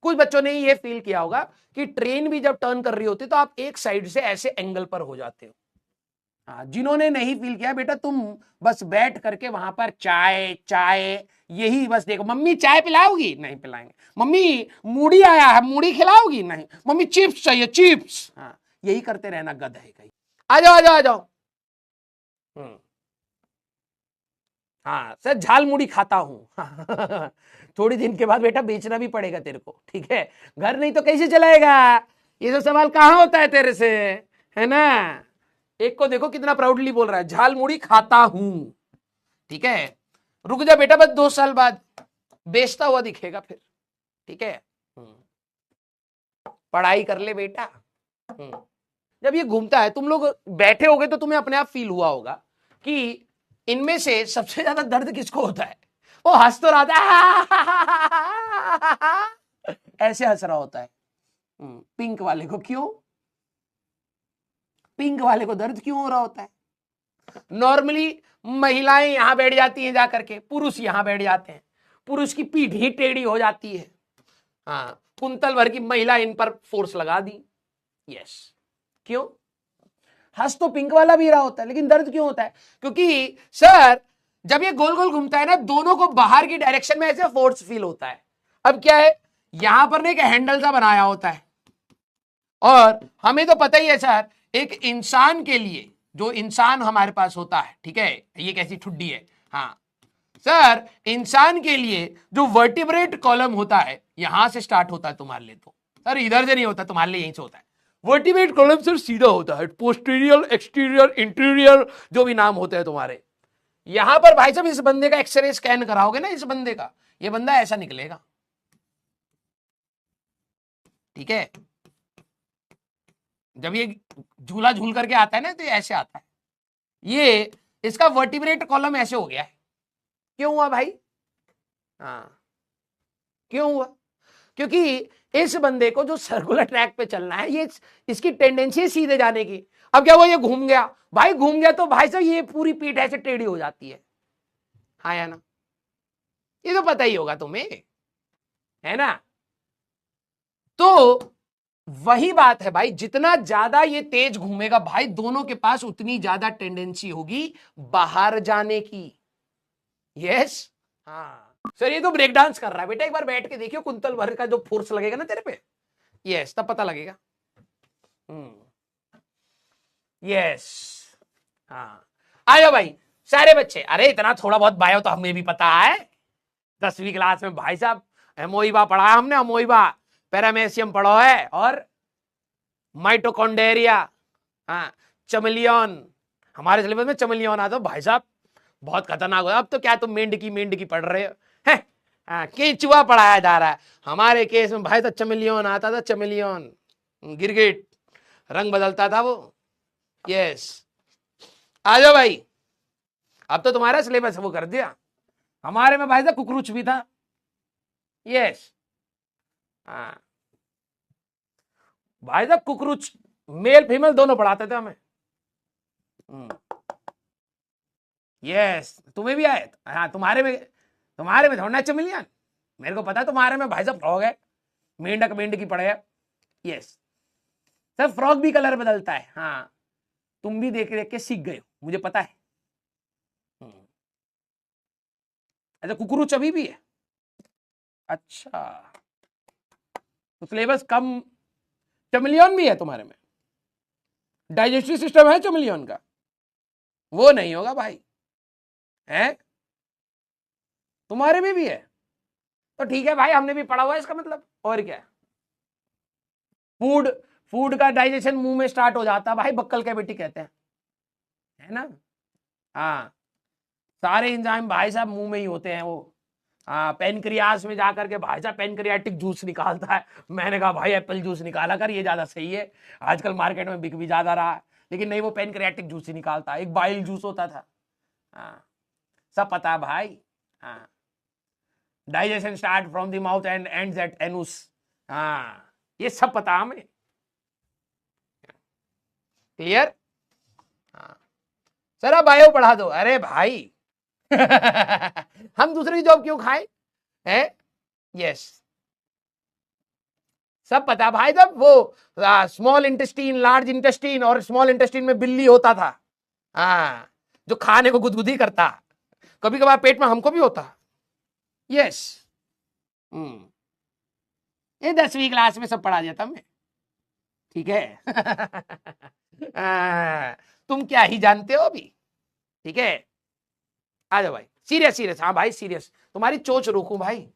कुछ बच्चों ने ये फील किया होगा कि ट्रेन भी जब टर्न कर रही होती तो आप एक साइड से ऐसे एंगल पर हो जाते हो। हाँ, जिन्होंने नहीं फील किया बेटा तुम बस बैठ करके वहां पर चाय चाय यही बस देखो, मम्मी चाय पिलाओगी, नहीं पिलाएंगे, मम्मी मूढ़ी आया है मूढ़ी खिलाओगी, नहीं, मम्मी चिप्स चाहिए चिप्स, हाँ यही करते रहना गधे कहीं। आ जाओ आ जाओ आ जाओ। हाँ सर झाल मुड़ी खाता हूं थोड़ी दिन के बाद बेटा बेचना भी पड़ेगा तेरे को, ठीक है, घर नहीं तो कैसे चलाएगा, ये सब सवाल कहां होता है तेरे से, है ना। एक को देखो कितना प्राउडली बोल रहा है झाल मुड़ी खाता हूं, ठीक है, रुक जा बेटा बस 2 साल बाद बेचता हुआ दिखेगा फिर, ठीक है। पढ़ाई कर ले बेटा। जब ये घूमता है तुम लोग बैठे होगे तो तुम्हें अपने आप फील हुआ होगा कि इनमें से सबसे ज्यादा दर्द किसको होता है, वो हंस तो रहा था ऐसे हंस रहा होता है, पिंक वाले को क्यों, पिंक वाले को दर्द क्यों हो रहा होता है। नॉर्मली महिलाएं यहां बैठ जाती हैं जाकर के, पुरुष यहां बैठ जाते हैं, पुरुष की पीठ ही टेढ़ी हो जाती है, हाँ कुंतल भर की महिला इन पर फोर्स लगा दी, यस क्यों, हंस तो पिंक वाला भी रहा होता है लेकिन दर्द क्यों होता है, क्योंकि सर जब ये गोल गोल घूमता है ना दोनों को बाहर की डायरेक्शन में ऐसे फोर्स फील होता है। अब क्या है यहां पर ना एक हैंडल सा बनाया होता है, और हमें तो पता ही है सर एक इंसान के लिए जो इंसान हमारे पास होता है, ठीक है, ये कैसी ठुड्डी है, हाँ सर इंसान के लिए जो वर्टिब्रेट कॉलम होता है यहां से स्टार्ट होता है तुम्हारे लिए, तो सर इधर से नहीं होता तुम्हारे लिए, यहीं से होता है। वर्टिब्रेट कॉलम सर सीधा होता है, पोस्टीरियर एक्सटीरियर इंटीरियर जो भी नाम होते हैं तुम्हारे, यहां पर भाई साहब इस बंदे का एक्सरे स्कैन कराओगे ना, इस बंदे का, ये बंदा ऐसा निकलेगा, ठीक है, जब ये झूला झूल करके आता है ना तो ये ऐसे आता है, ये इसका वर्टिब्रेट कॉलम ऐसे हो गया है, क्यों हुआ भाई, हाँ क्यों हुआ, क्योंकि इस बंदे को जो सर्कुलर ट्रैक पे चलना है ये इसकी टेंडेंसी है सीधे जाने की। अब क्या हुआ ये घूम गया, भाई घूम गया तो भाई साहब ये पूरी पीठ ऐसे टेढ़ी हो जाती है, हाँ या ना, ये तो पता ही होगा तुम्हें, है ना। तो वही बात है भाई, जितना ज्यादा ये तेज घूमेगा भाई दोनों के पास उतनी ज्यादा टेंडेंसी होगी बाहर जाने की, यस हाँ सर ये तो ब्रेक डांस कर रहा है बेटा, एक बार बैठ के देखियो कुंतल भर का जो फोर्स लगेगा ना तेरे पे, यस तब पता लगेगा, यस हाँ आ जाओ भाई सारे बच्चे, अरे इतना थोड़ा बहुत बायो तो हमें भी पता है, 10वीं क्लास में भाई साहब अमोइबा पढ़ा हमने, अमोइबा पैरामेशियम पढ़ो है, और माइटोकॉन्ड्रिया, हाँ चमलियन, हमारे सिलेबस में चमलियन आता भाई साहब बहुत खतरनाक हो, अब तो क्या तुम मेंढकी पढ़ रहे हो, है केंचुआ पढ़ाया जा रहा है, हमारे केस में भाई तो चमलियन आता था, चमलियन गिरगिट रंग बदलता था वो, यस आ जाओ भाई, अब तो तुम्हारा सिलेबस वो कर दिया, हमारे में भाई साहब कुकरूच भी था, यस हाँ भाई साहब कुकरूच मेल फीमेल दोनों पढ़ाते थे हमें, यस तुम्हें भी आए, हाँ तुम्हारे में थोड़ा चमलियन, मेरे को पता है तुम्हारे में भाई साहब फ्रॉग है, मेंढक की पढ़े, यस सर फ्रॉग भी कलर बदलता है, हाँ तुम भी देख देख के सीख गए हो मुझे पता है, अच्छा कुकरूच अभी भी है, अच्छा तो सिलेबस कम, चमलियन भी है तुम्हारे में, डाइजेस्टिव सिस्टम है चमलियन का, वो नहीं होगा भाई, है तुम्हारे में भी है, तो ठीक है भाई हमने भी पढ़ा हुआ है इसका मतलब, और क्या फूड का डाइजेशन मुंह में स्टार्ट हो जाता है भाई, बक्कल कैविटी कहते हैं, है ना, हाँ सारे एंजाइम भाई साहब मुंह में ही होते हैं वो, हाँ पेनक्रियास में जाकर के भाई साहब पेनक्रियाटिक जूस निकालता है, मैंने कहा भाई एप्पल जूस निकाला कर ये ज्यादा सही है, आजकल मार्केट में बिक भी ज्यादा रहा है, लेकिन नहीं वो पेनक्रियाटिक जूस ही निकालता है, एक बाइल जूस होता था, हाँ सब पता है भाई, हाँ digestion start from the mouth and ends at एनुस, हाँ ये सब पता हमें, क्लियर, हाँ सर अब बायो पढ़ा दो, अरे भाई हम दूसरी जॉब क्यों खाएं, है, यस सब पता भाई। जब वो स्मॉल इंटेस्टीन, लार्ज इंटेस्टीन, और स्मॉल इंटेस्टीन में बिल्ली होता था, हाँ, जो खाने को गुदगुदी करता, कभी कभार पेट में हमको भी होता। यस, ये 10वीं क्लास में सब पढ़ा दिया था मैं, ठीक है। तुम क्या ही जानते हो अभी, ठीक है। आ जाओ भाई, सीरियस सीरियस, हाँ भाई सीरियस, तुम्हारी चोच रोकूं भाई।